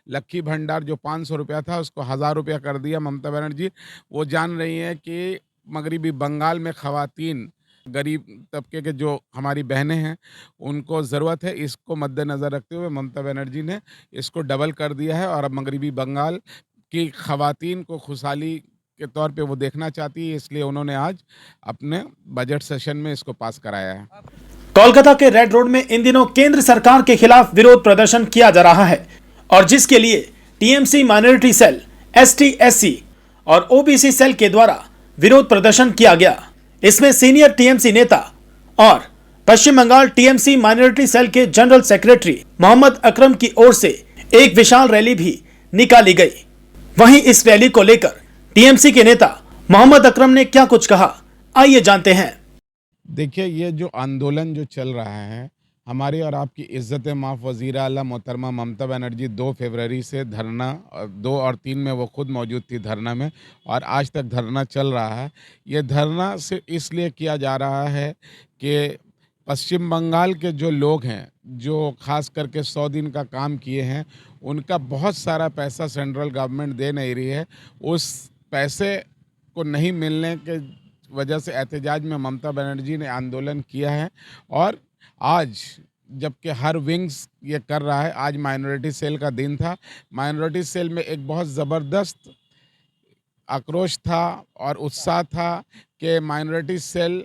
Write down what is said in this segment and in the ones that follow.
लक्की भंडार जो 500 रुपया था उसको 1000 रुपया कर दिया ममता बनर्जी। वो जान रही हैं कि मगरिबी बंगाल में ख़वातीन, गरीब तबके के जो हमारी बहनें हैं, उनको ज़रूरत है। इसको मद्देनज़र रखते हुए ममता बनर्जी ने इसको डबल कर दिया है और अब मगरिबी बंगाल की ख़वातीन को खुशहाली के तौर पे वो देखना चाहती है, इसलिए उन्होंने आज अपने बजट सेशन में इसको पास कराया है। कोलकाता के रेड रोड में इन दिनों केंद्र सरकार के खिलाफ विरोध प्रदर्शन किया जा रहा है और जिसके लिए TMC minority cell, ST, SC और ओबीसी सेल के द्वारा विरोध प्रदर्शन किया गया। इसमें सीनियर टीएमसी नेता और पश्चिम बंगाल टीएमसी माइनॉरिटी सेल के जनरल सेक्रेटरी मोहम्मद अकरम की ओर से एक विशाल रैली भी निकाली गई। वहीं इस रैली को लेकर टीएमसी के नेता मोहम्मद अकरम ने क्या कुछ कहा, आइए जानते हैं। देखिए, ये जो आंदोलन जो चल रहा है, हमारी और आपकी इज़्ज़त माफ़ वज़ीर आला मोहतरमा ममता बनर्जी 2 फरवरी से धरना 2 और 3 में वो खुद मौजूद थी धरना में, और आज तक धरना चल रहा है। ये धरना सिर्फ इसलिए किया जा रहा है कि पश्चिम बंगाल के जो लोग हैं, जो ख़ास करके 100 दिन का काम किए हैं, उनका बहुत सारा पैसा सेंट्रल गवर्नमेंट दे नहीं रही है। उस पैसे को नहीं मिलने के वजह से एहतजाज में ममता बनर्जी ने आंदोलन किया है। और आज जबकि हर विंग्स ये कर रहा है, आज माइनॉरिटी सेल का दिन था। माइनॉरिटी सेल में एक बहुत ज़बरदस्त आक्रोश था और उत्साह था कि माइनॉरिटी सेल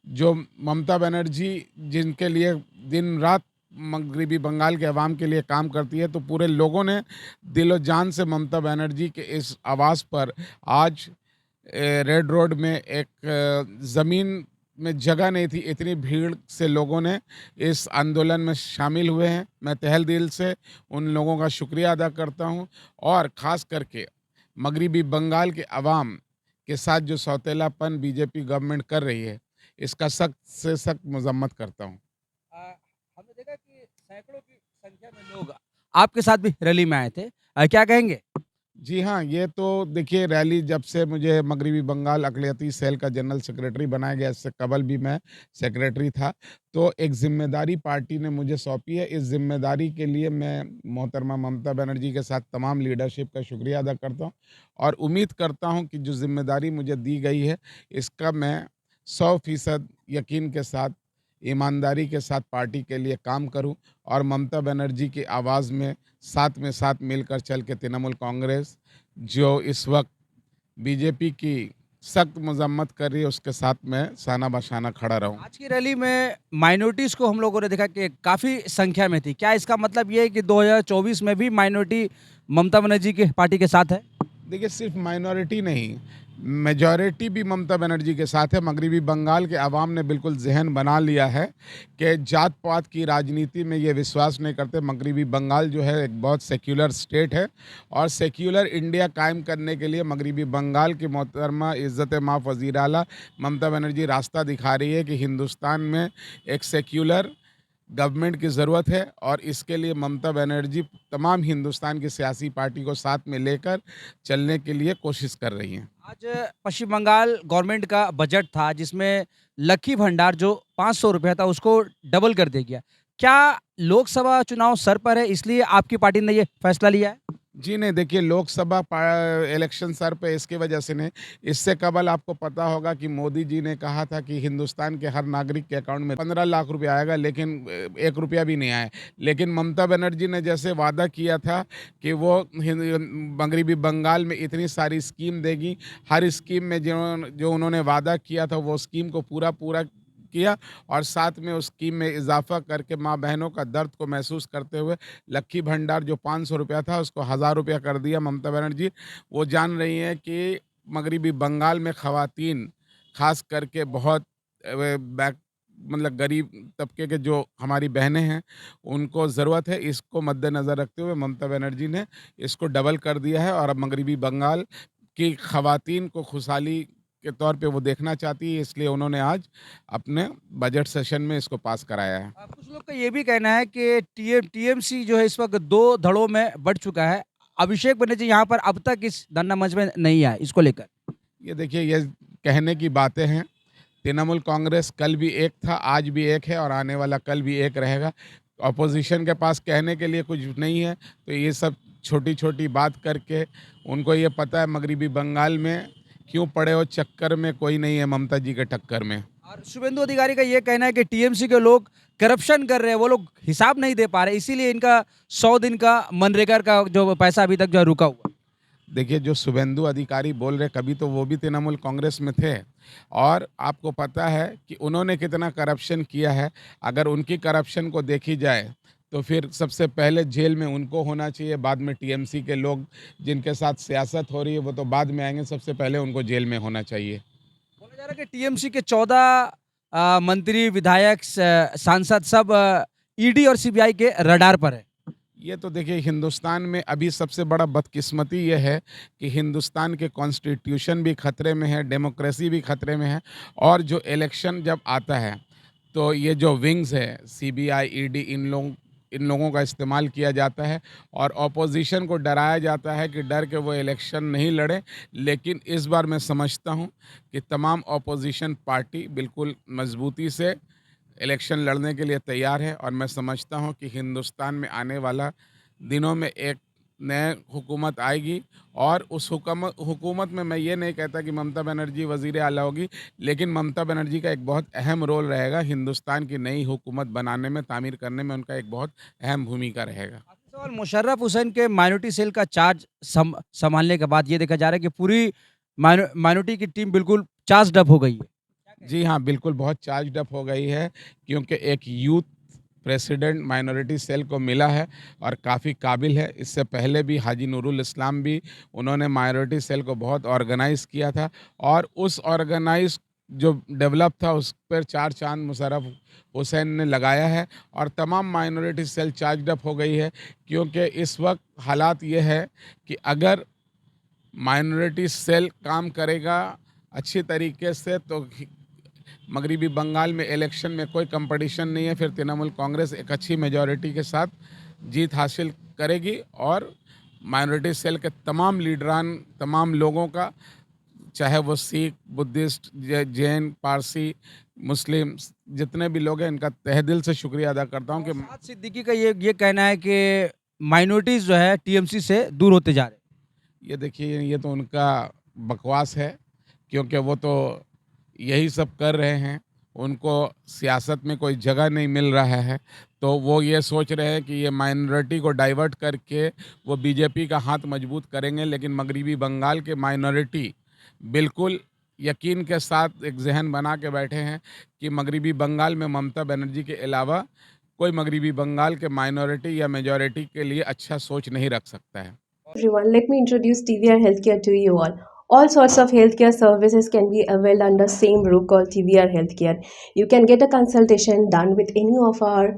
जो ममता बनर्जी जिनके लिए दिन रात मगरिबी बंगाल के अवाम के लिए काम करती है, तो पूरे लोगों ने दिलो जान से ममता बनर्जी के इस आवाज़ पर आज रेड रोड में एक ज़मीन में जगह नहीं थी, इतनी भीड़ से लोगों ने इस आंदोलन में शामिल हुए हैं। मैं तहे दिल से उन लोगों का शुक्रिया अदा करता हूं और ख़ास करके मगरिबी बंगाल के अवाम के साथ जो सौतेलापन बीजेपी गवर्नमेंट कर रही है, इसका सख्त से सख्त मजम्मत करता हूं। हमने देखा कि सैकड़ों की संख्या में लोग आपके साथ भी रैली में आए थे। क्या कहेंगे? जी हाँ, ये तो देखिए, रैली जब से मुझे मगरिबी बंगाल अक़लियती सेल का जनरल सेक्रेटरी बनाया गया, इससे कबल भी मैं सेक्रेटरी था, तो एक ज़िम्मेदारी पार्टी ने मुझे सौंपी है। इस ज़िम्मेदारी के लिए मैं मोहतरमा ममता बनर्जी के साथ तमाम लीडरशिप का शुक्रिया अदा करता हूँ और उम्मीद करता हूँ कि जो ज़िम्मेदारी मुझे दी गई है, इसका मैं 100% यकीन के साथ, ईमानदारी के साथ पार्टी के लिए काम करूं और ममता बनर्जी की आवाज़ में साथ मिलकर चल के तृणमूल कांग्रेस जो इस वक्त बीजेपी की सख्त मजम्मत कर रही है, उसके साथ मैं शाना बशाना खड़ा रहूं। आज की रैली में माइनॉरिटीज़ को हम लोगों ने देखा कि काफ़ी संख्या में थी। क्या इसका मतलब ये है कि 2024 में भी माइनॉरिटी ममता बनर्जी की पार्टी के साथ है? देखिए, सिर्फ माइनॉरिटी नहीं, मेजॉरिटी भी ममता बनर्जी के साथ है। मगरिबी बंगाल के अवाम ने बिल्कुल ज़हन बना लिया है कि जात पात की राजनीति में ये विश्वास नहीं करते। मगरिबी बंगाल जो है एक बहुत सेक्युलर स्टेट है और सेक्युलर इंडिया कायम करने के लिए मगरिबी बंगाल की मोहतरमा इज़्ज़त माफ़ वज़ीर आला ममता बनर्जी रास्ता दिखा रही है कि हिंदुस्तान में एक सेक्युलर गवर्नमेंट की ज़रूरत है और इसके लिए ममता बनर्जी तमाम हिंदुस्तान की सियासी पार्टी को साथ में लेकर चलने के लिए कोशिश कर रही हैं। आज पश्चिम बंगाल गवर्नमेंट का बजट था जिसमें लक्की भंडार जो 500 रुपया था उसको डबल कर दिया गया। क्या लोकसभा चुनाव सर पर है इसलिए आपकी पार्टी ने ये फैसला लिया है? जी नहीं, देखिए, लोकसभा इलेक्शन सर पे इसकी वजह से नहीं, इससे कबल आपको पता होगा कि मोदी जी ने कहा था कि हिंदुस्तान के हर नागरिक के अकाउंट में 15 लाख रुपए आएगा, लेकिन 1 रुपया भी नहीं आया। लेकिन ममता बनर्जी ने जैसे वादा किया था कि वो मगरिबी बंगाल में इतनी सारी स्कीम देगी, हर स्कीम में जो उन्होंने वादा किया था वो स्कीम को पूरा पूरा किया और साथ में उस स्कीम में इजाफा करके माँ बहनों का दर्द को महसूस करते हुए लक्की भंडार जो 500 रुपया था उसको 1000 रुपया कर दिया ममता बनर्जी। वो जान रही हैं कि मगरिबी बंगाल में ख़वातीन, ख़ास करके बहुत बैक मतलब गरीब तबके के जो हमारी बहनें हैं, उनको ज़रूरत है। इसको मद्देनज़र रखते हुए ममता बनर्जी ने इसको डबल कर दिया है और अब मगरिबी बंगाल की ख़वातीन को खुशहाली के तौर पे वो देखना चाहती है, इसलिए उन्होंने आज अपने बजट सेशन में इसको पास कराया है। कुछ लोग का ये भी कहना है कि टीएमसी जो है इस वक्त 2 धड़ों में बढ़ चुका है। अभिषेक बनर्जी यहाँ पर अब तक इस धरना मंच में नहीं आए, इसको लेकर? ये देखिए, ये कहने की बातें हैं। तृणमूल कांग्रेस कल भी एक था, आज भी एक है और आने वाला कल भी एक रहेगा। अपोजिशन के पास कहने के लिए कुछ नहीं है, तो ये सब छोटी-छोटी बात करके उनको ये पता है मगरिबी बंगाल में क्यों पड़े हो चक्कर में, कोई नहीं है ममता जी के टक्कर में। और शुभेंदु अधिकारी का ये कहना है कि टीएमसी के लोग करप्शन कर रहे हैं, वो लोग हिसाब नहीं दे पा रहे, इसीलिए इनका 100 दिन का मनरेगा का जो पैसा अभी तक जो है रुका हुआ। देखिए, जो शुभेंदु अधिकारी बोल रहे, कभी तो वो भी तृणमूल कांग्रेस में थे और आपको पता है कि उन्होंने कितना करप्शन किया है। अगर उनकी करप्शन को देखी जाए तो फिर सबसे पहले जेल में उनको होना चाहिए, बाद में टीएमसी के लोग जिनके साथ सियासत हो रही है वो तो बाद में आएंगे, सबसे पहले उनको जेल में होना चाहिए। बोला जा रहा है कि टीएमसी के 14 मंत्री, विधायक, सांसद सब ईडी और सीबीआई के रडार पर है। ये तो देखिए, हिंदुस्तान में अभी सबसे बड़ा बदकिस्मती ये है कि हिंदुस्तान के कॉन्स्टिट्यूशन भी खतरे में है, डेमोक्रेसी भी खतरे में है और जो इलेक्शन जब आता है तो ये जो विंग्स है सीबीआई, ईडी, इन लोगों का इस्तेमाल किया जाता है और ऑपोजिशन को डराया जाता है कि डर के वो इलेक्शन नहीं लड़े। लेकिन इस बार मैं समझता हूँ कि तमाम ऑपोजिशन पार्टी बिल्कुल मजबूती से इलेक्शन लड़ने के लिए तैयार है और मैं समझता हूं कि हिंदुस्तान में आने वाला दिनों में एक नए हुकूमत आएगी और उस हुकूमत में मैं ये नहीं कहता कि ममता बनर्जी वज़ीर आला होगी, लेकिन ममता बनर्जी का एक बहुत अहम रोल रहेगा हिंदुस्तान की नई हुकूमत बनाने में, तामीर करने में उनका एक बहुत अहम भूमिका रहेगा। आखिरी सवाल, मुशर्रफ हुसैन के माइनॉरिटी सेल का चार्ज संभालने के बाद ये देखा जा रहा है कि पूरी माइनॉरिटी की टीम बिल्कुल चार्ज अप हो गई है। जी हाँ, बिल्कुल बहुत चार्ज अप हो गई है क्योंकि एक यूथ प्रेसिडेंट माइनॉरिटी सेल को मिला है और काफ़ी काबिल है। इससे पहले भी हाजी नूरुल इस्लाम भी उन्होंने माइनॉरिटी सेल को बहुत ऑर्गेनाइज़ किया था और उस ऑर्गेनाइज जो डेवलप था उस पर 4 चांद मुशर्रफ हुसैन ने लगाया है और तमाम माइनॉरिटी सेल चार्ज अप हो गई है क्योंकि इस वक्त हालात ये है कि अगर माइनॉरिटी सेल काम करेगा अच्छी तरीके से तो मगरिबी बंगाल में इलेक्शन में कोई कंपटीशन नहीं है, फिर तृणमूल कांग्रेस एक अच्छी मेजॉरिटी के साथ जीत हासिल करेगी और माइनॉरिटी सेल के तमाम लीडरान, तमाम लोगों का, चाहे वो सिख, बुद्धिस्ट, जैन, पारसी, मुस्लिम, जितने भी लोग हैं इनका तहे दिल से शुक्रिया अदा करता हूँ कि साद सिद्दीकी का ये कहना है कि माइनॉरिटीज जो है टीएमसी से दूर होते जा रहे हैं। ये देखिए, ये तो उनका बकवास है क्योंकि वो तो यही सब कर रहे हैं, उनको सियासत में कोई जगह नहीं मिल रहा है तो वो ये सोच रहे हैं कि ये माइनॉरिटी को डाइवर्ट करके वो बीजेपी का हाथ मजबूत करेंगे। लेकिन मगरिबी बंगाल के माइनॉरिटी बिल्कुल यकीन के साथ एक जहन बना के बैठे हैं कि मगरिबी बंगाल में ममता बनर्जी के अलावा कोई मगरिबी बंगाल के माइनॉरिटी या मेजॉरिटी के लिए अच्छा सोच नहीं रख सकता है। Everyone, let me introduce TVR Healthcare to you all. All sorts of healthcare services can be availed under same roof called TVR Healthcare. You can get a consultation done with any of our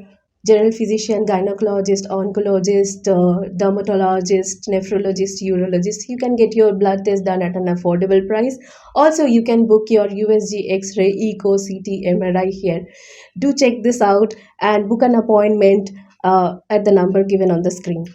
general physician, gynecologist, oncologist, dermatologist, nephrologist, urologist. You can get your blood test done at an affordable price. Also, you can book your USG, X-ray, Echo, CT, MRI here. Do check this out and book an appointment at the number given on the screen.